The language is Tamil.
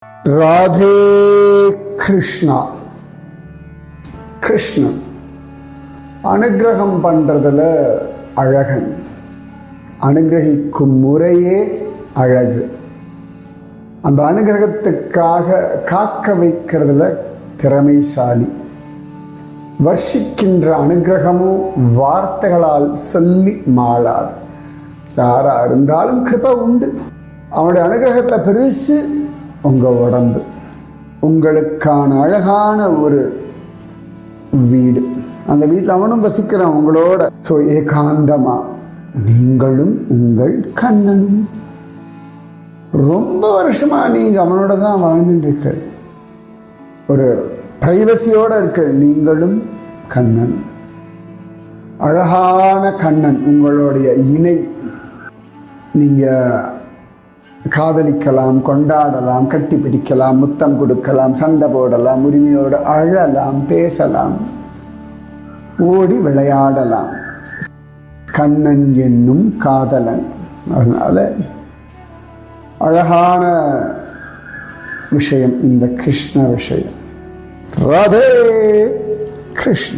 ராதே கிருஷ்ணா. கிருஷ்ணன் அனுகிரகம் பண்றதுல அழகன், அனுகிரகிக்கும் முறையே அழகு. அந்த அனுகிரகத்துக்காக காக்க வைக்கிறதுல திறமைசாலி. வர்ஷிக்கின்ற அனுகிரகமும் வார்த்தைகளால் சொல்லி மாளாது. யாரா இருந்தாலும் கிருபை உண்டு. அவனுடைய அனுகிரகத்தை பெருசு உங்க உடம்பு. உங்களுக்கான அழகான ஒரு வீடு, அந்த வீட்டில் அவனும் வசிக்கிறான் உங்களோட. ஸோ ஏகாந்தமா நீங்களும் உங்கள் கண்ணனும் ரொம்ப வருஷமா நீங்க அவனோட தான் வாழ்ந்துட்டு இருக்க. ஒரு பிரைவசியோட இருக்க நீங்களும் கண்ணன். அழகான கண்ணன் உங்களுடைய இணை. நீங்க காதலிக்கலாம், கொண்டாடலாம், கட்டி பிடிக்கலாம், முத்தம் கொடுக்கலாம், சண்டை போடலாம், உரிமையோடு அழலாம், பேசலாம், ஓடி விளையாடலாம். கண்ணன் என்னும் காதலன். அதனால அழகான விஷயம் இந்த கிருஷ்ண விஷயம். ராதே கிருஷ்ண.